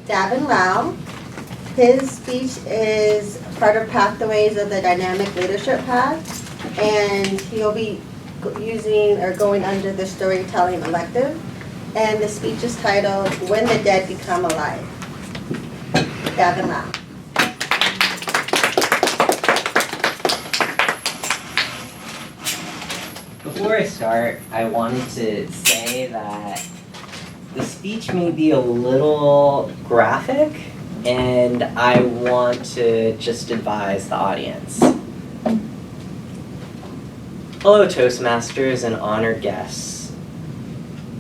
Davin. His speech is part of Pathways of the Dynamic Leadership Path, and he'll be using or going under the storytelling elective. And the speech is titled, When the Dead Become Alive. Davin. Before I start, I wanted to say that the speech may be a little graphic, and I want to just advise the audience. Hello, Toastmasters and honored guests.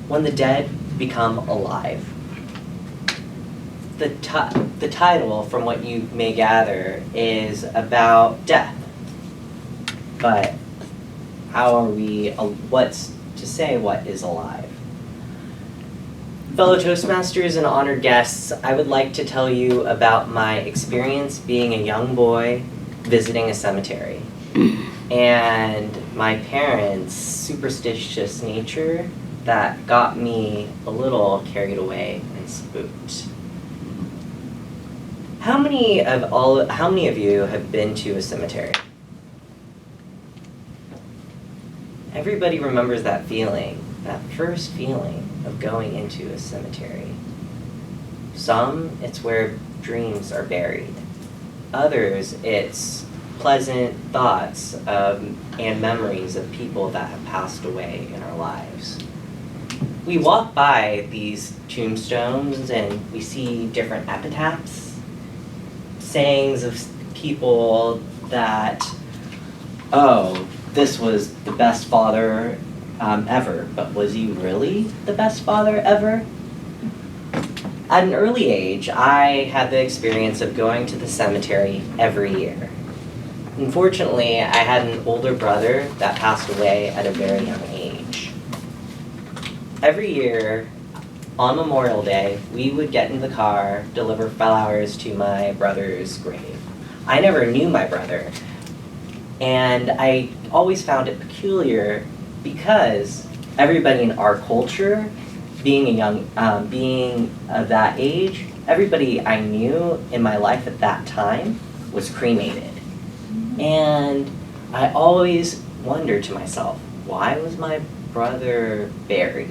When the dead become alive. The title, from what you may gather, is about death. But how are we, what's to say what is alive? Fellow Toastmasters and honored guests, I would like to tell you about my experience being a young boy visiting a cemetery. And my parents' superstitious nature that got me a little carried away and spooked. How many of you have been to a cemetery? Everybody remembers that feeling, that first feeling of going into a cemetery. Some, it's where dreams are buried. Others, it's pleasant thoughts and memories of people that have passed away in our lives. We walk by these tombstones and we see different epitaphs, sayings of people that, oh, this was the best father ever, but was he really the best father ever? At an early age, I had the experience of going to the cemetery every year. Unfortunately, I had an older brother that passed away at a very young age. Every year, on Memorial Day, we would get in the car, deliver flowers to my brother's grave. I never knew my brother, and I always found it peculiar because everybody in our culture, being of that age, everybody I knew in my life at that time was cremated. And I always wondered to myself, why was my brother buried?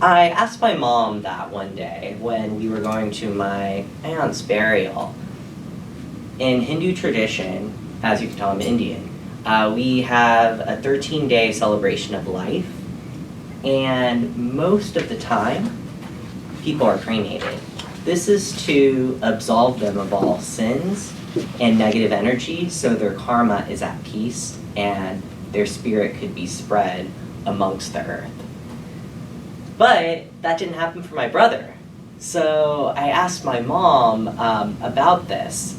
I asked my mom that one day when we were going to my aunt's burial. In Hindu tradition, as you can tell I'm Indian, we have a 13-day celebration of life, and most of the time, people are cremated. This is to absolve them of all sins and negative energy, so their karma is at peace and their spirit could be spread amongst the earth. But that didn't happen for my brother. So I asked my mom about this.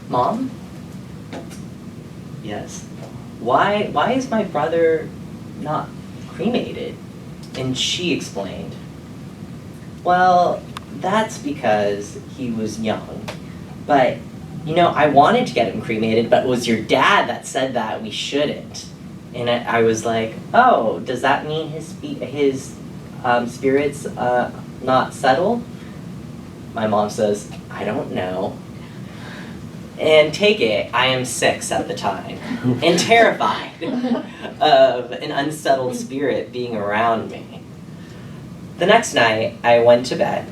Mom? Yes? Why is my brother not cremated? And she explained, well, that's because he was young. But, you know, I wanted to get him cremated, but it was your dad that said that we shouldn't. And I was like, oh, does that mean his spirit's not settled? My mom says, I don't know. And take it, I am 6 at the time, and terrified of an unsettled spirit being around me. The next night, I went to bed,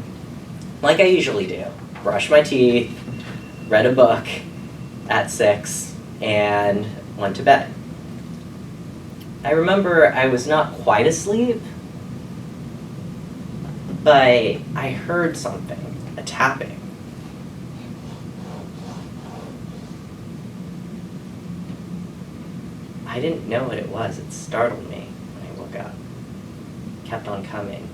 like I usually do. Brushed my teeth, read a book at 6, and went to bed. I remember I was not quite asleep, but I heard something, a tapping. I didn't know what it was. It startled me when I woke up. It kept on coming.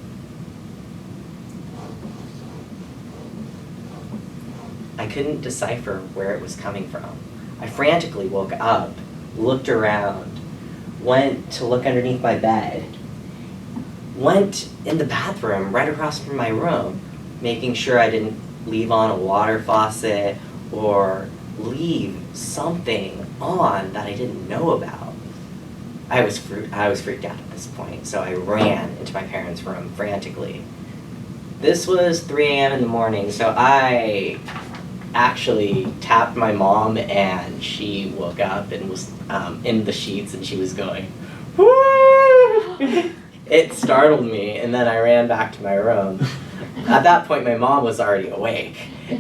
I couldn't decipher where it was coming from. I frantically woke up, looked around, went to look underneath my bed, went in the bathroom right across from my room, making sure I didn't leave on a water faucet or leave something on that I didn't know about. I was freaked out at this point, so I ran into my parents' room frantically. This was 3 a.m. in the morning, so I actually tapped my mom, and she woke up and was in the sheets, and she was going, "Woo!" It startled me, and then I ran back to my room. At that point, my mom was already awake,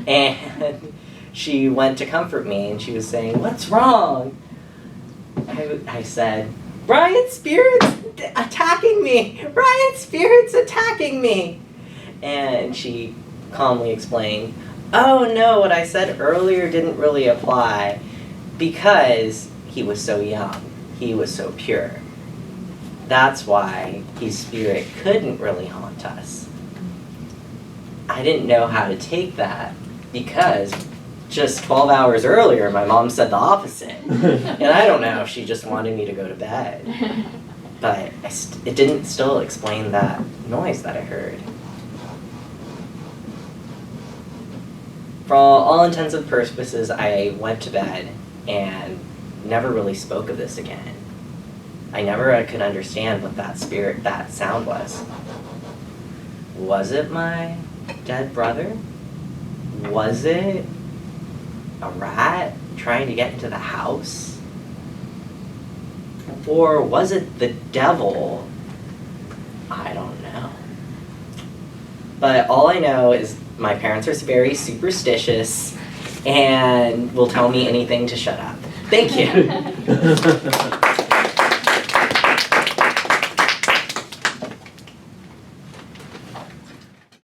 and she went to comfort me, and she was saying, "What's wrong?" I said, "Brian's spirit's attacking me! Brian's spirit's attacking me!" And she calmly explained, "Oh no, what I said earlier didn't really apply because he was so young. He was so pure. That's why his spirit couldn't really haunt us." I didn't know how to take that because just 12 hours earlier, my mom said the opposite. And I don't know if she just wanted me to go to bed. But it didn't still explain that noise that I heard. For all intents and purposes, I went to bed and never really spoke of this again. I never could understand what that sound was. Was it my dead brother? Was it a rat trying to get into the house? Or was it the devil? I don't know. But all I know is my parents are very superstitious and will tell me anything to shut up. Thank you.